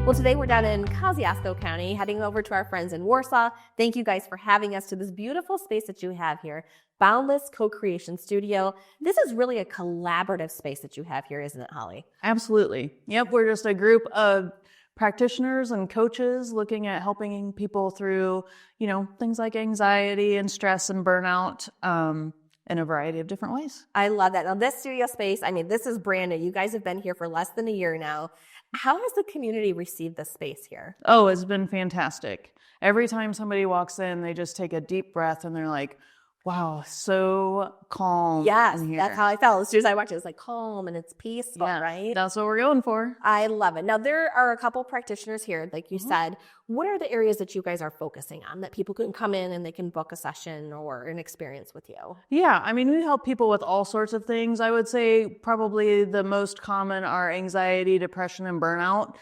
Well, today we're down in Kosciuszko County, heading over to our friends in Warsaw. Thank you guys for having us to this beautiful space that you have here, Boundless Co-Creation Studio. This is really a collaborative space that you have here, isn't it, Holly? Absolutely. Yep, we're just a group of practitioners and coaches looking at helping people through, things like anxiety and stress and burnout in a variety of different ways. I love that. Now, this studio space, this is brand new. You guys have been here for less than a year now. How has the community received this space here? Oh, it's been fantastic. Every time somebody walks in, they just take a deep breath and they're like, wow, so calm. Yes, in here. that's how I felt. As soon as I walked in, it's like calm and it's peaceful, Yeah, right? That's what we're going for. I love it. Now, there are a couple practitioners here, like you said. What are the areas that you guys are focusing on that people can come in and they can book a session or an experience with you? Yeah, we help people with all sorts of things. I would say probably the most common are anxiety, depression, and burnout.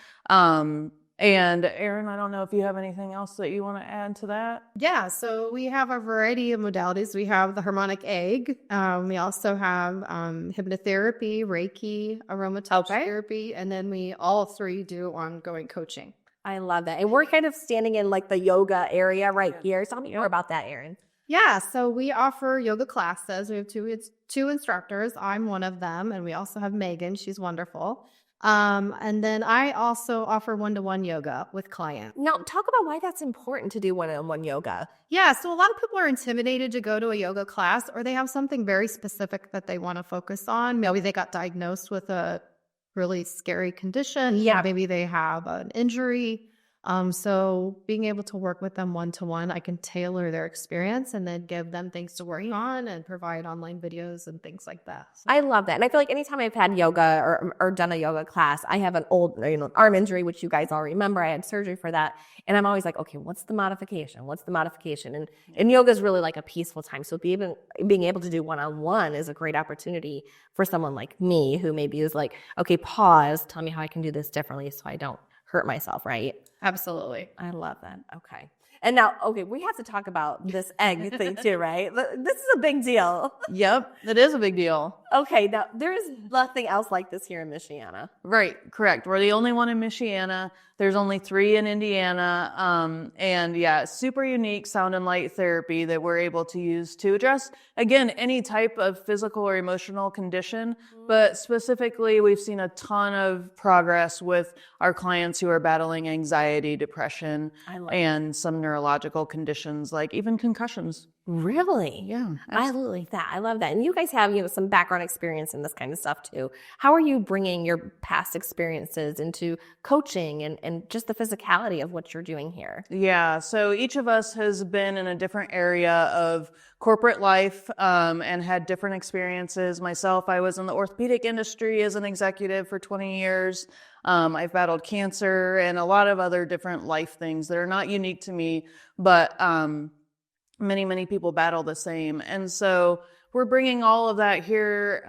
And Erin, I don't know if you have anything else that you want to add to that. Yeah, so we have a variety of modalities. We have the harmonic egg. We also have hypnotherapy, Reiki, aromatouch therapy, and then we all three do ongoing coaching. I love that. And we're kind of standing in like the yoga area right here. Tell me more about that, Erin. Yeah, so we offer yoga classes. We have two instructors. I'm one of them, and we also have Megan. She's wonderful. And then I also offer one-to-one yoga with clients. Now, talk about why that's important to do one-on-one yoga. Yeah, so a lot of people are intimidated to go to a yoga class, or they have something very specific that they want to focus on. Maybe they got diagnosed with a really scary condition. Yeah. Maybe they have an injury. So being able to work with them one-to-one, I can tailor their experience and then give them things to work on and provide online videos and things like that. So. I love that. And I feel like anytime I've had yoga or done a yoga class, I have an old arm injury, which you guys all remember. I had surgery for that. And I'm always like, okay, what's the modification? What's the modification? And yoga is really like a peaceful time. So being able to do one-on-one is a great opportunity for someone like me who maybe is like, okay, pause, tell me how I can do this differently so I don't hurt myself, right? Absolutely. I love that. Okay. And now, we have to talk about this egg thing too, right? This is a big deal. Yep, it is a big deal. Okay, now there is nothing else like this here in Michiana. Right, correct. We're the only one in Michiana. There's only 3 in Indiana. And yeah, super unique sound and light therapy that we're able to use to address, again, any type of physical or emotional condition. But specifically, we've seen a ton of progress with our clients who are battling anxiety, depression, and some neurological conditions like even concussions. Really? Yeah. I like that. I love that. And you guys have, some background experience in this kind of stuff too. How are you bringing your past experiences into coaching and just the physicality of what you're doing here? Yeah. So each of us has been in a different area of corporate life and had different experiences. Myself, I was in the orthopedic industry as an executive for 20 years. I've battled cancer and a lot of other different life things that are not unique to me, but many, many people battle the same. And so we're bringing all of that here,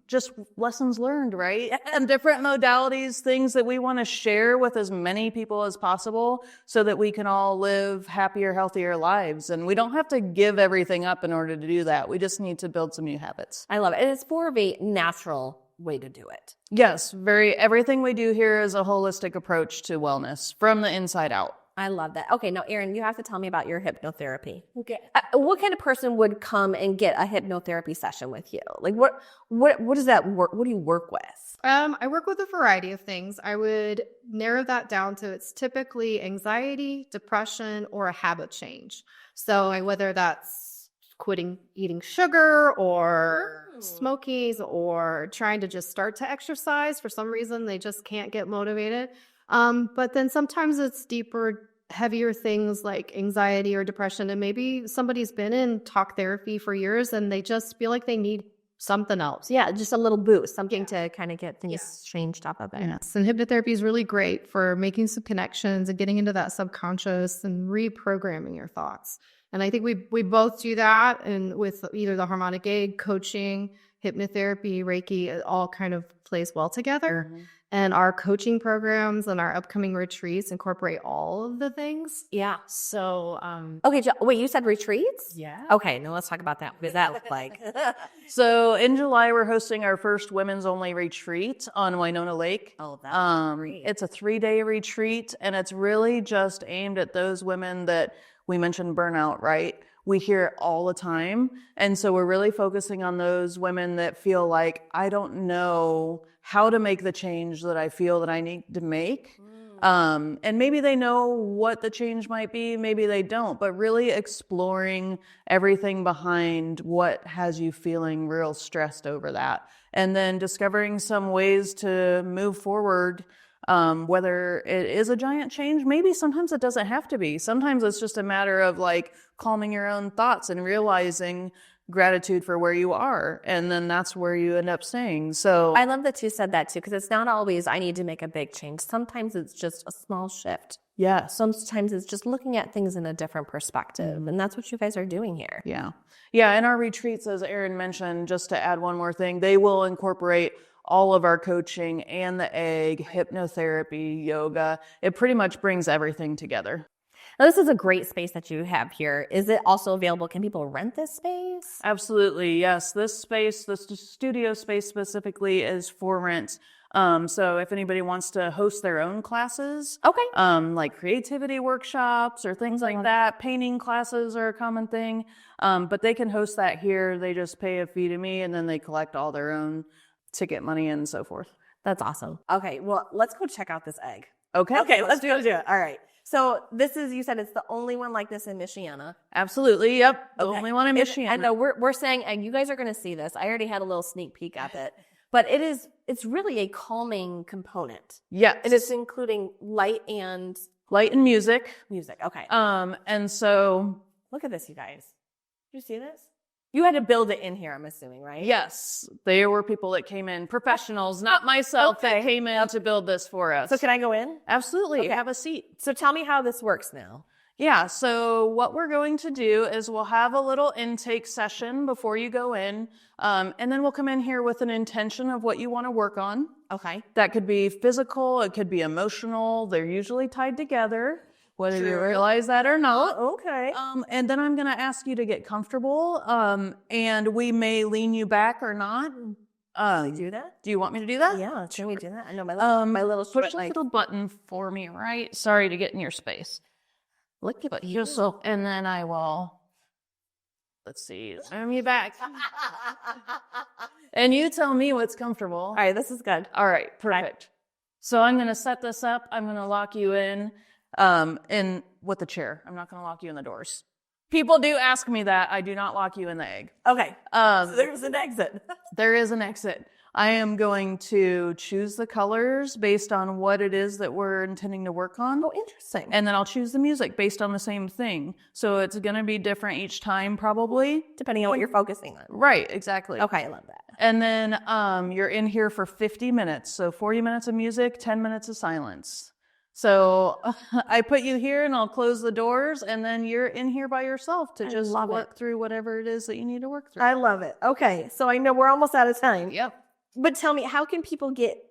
just lessons learned, right? And different modalities, things that we want to share with as many people as possible so that we can all live happier, healthier lives. And we don't have to give everything up in order to do that. We just need to build some new habits. I love it. And it's more of a natural way to do it. Yes, everything we do here is a holistic approach to wellness from the inside out. I love that. Okay, now, Erin, you have to tell me about your hypnotherapy. Okay. What kind of person would come and get a hypnotherapy session with you? Like, what does that work? What do you work with? I work with a variety of things. I would narrow that down to it's typically anxiety, depression, or a habit change. So whether that's quitting eating sugar or smokies or trying to just start to exercise. For some reason, they just can't get motivated. But then sometimes it's deeper, heavier things like anxiety or depression. And maybe somebody's been in talk therapy for years and they just feel like they need something else. Yeah, just a little boost, something to kind of get things changed up a bit. Yes, and hypnotherapy is really great for making some connections and getting into that subconscious and reprogramming your thoughts. And I think we both do that, and with either the harmonic egg coaching, hypnotherapy, Reiki, it all kind of plays well together. And our coaching programs and our upcoming retreats incorporate all of the things. Yeah. So, Okay, wait, you said retreats? yeah. Okay, now let's talk about that. What does that look like? So in July, we're hosting our first women's only retreat on Winona Lake. Oh, that's great. It's a 3-day retreat, and it's really just aimed at those women that we mentioned burnout, right? We hear it all the time. And so we're really focusing on those women that feel like, I don't know how to make the change that I feel that I need to make. And maybe they know what the change might be, maybe they don't, but really exploring everything behind what has you feeling real stressed over that. And then discovering some ways to move forward, whether it is a giant change, maybe sometimes it doesn't have to be. Sometimes it's just a matter of like calming your own thoughts and realizing gratitude for where you are. And then that's where you end up staying. So I love that you said that too, because it's not always I need to make a big change. Sometimes it's just a small shift. yes. Sometimes it's just looking at things in a different perspective. And that's what you guys are doing here. Yeah. Yeah. And our retreats, as Erin mentioned, just to add one more thing, they will incorporate all of our coaching and the egg, hypnotherapy, yoga. It pretty much brings everything together. Now, this is a great space that you have here. Is it also available? Can people rent this space? Absolutely. Yes. This space, the studio space specifically, is for rent. So if anybody wants to host their own classes, Okay. like creativity workshops or things like that, painting classes are a common thing. But they can host that here. They just pay a fee to me, and then they collect all their own ticket money and so forth. That's awesome. Okay. Well, let's go check out this egg. Okay. Okay. Let's do it. All right. So this is, you said it's the only one like this in Michiana. Absolutely. Yep. The Okay. only one in Michigan. I know we're saying, and you guys are going to see this. I already had a little sneak peek at it, but it's really a calming componment. Yes. And it's including light and light and music. music. Okay. And so Look at this, you guys. Did you see this? You had to build it in here, I'm assuming, right? yes, there were people that came in, professionals, not myself, that came in to build this for us. So can I go in? Absolutely. Okay. Have a seat. So tell me how this works now. Yeah, so what we're going to do is we'll have a little intake session before you go in, and then we'll come in here with an intention of what you want to work on. Okay. That could be physical, it could be emotional. They're usually tied together, whether you realize that or not. Okay. And then I'm going to ask you to get comfortable, and we may lean you back or not. Can we do that? Do you want me to do that? Yeah, can we do that? I know my little Push short, the like, little button for me, right? Sorry to get in your space. look at But just so, and then I will, let's see, arm you back. And you tell me what's comfortable. All right, this is good. All right, perfect. So I'm going to set this up. I'm going to lock you in with the chair. I'm not going to lock you in the doors. People do ask me that. I do not lock you in the egg. Okay. So there's an exit. There is an exit. I am going to choose the colors based on what it is that we're intending to work on. Oh, interesting. And then I'll choose the music based on the same thing. So it's going to be different each time, probably. Depending on what you're focusing on. Right, exactly. Okay, I love that. And then you're in here for 50 minutes. So 40 minutes of music, 10 minutes of silence. So I put you here and I'll close the doors, and then you're in here by yourself to just work through whatever it is that you need to work through. I love it. Okay, so I know we're almost out of time. Yep. But tell me, how can people get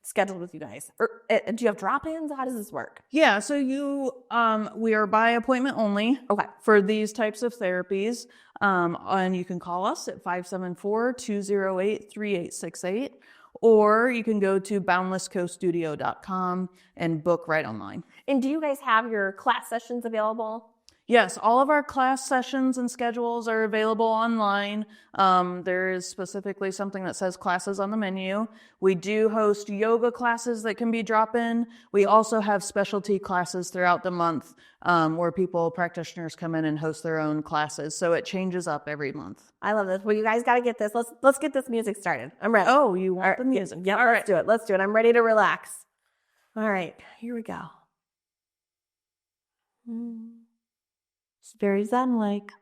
scheduled with you guys? Or do you have drop-ins? How does this work? Yeah, so we are by appointment only. Okay. For these types of therapies. And you can call us at 574-208-3868, or you can go to boundlesscostudio.com and book right online. And do you guys have your class sessions available? Yes, all of our class sessions and schedules are available online. There is specifically something that says classes on the menu. We do host yoga classes that can be drop-in. We also have specialty classes throughout the month where practitioners come in and host their own classes. So it changes up every month. I love this. Well, you guys got to get this. Let's get this music started. I'm ready. Oh, you want the music? Yeah, all right. Let's do it. Let's do it. I'm ready to relax. All right, here we go. It's very zen-like.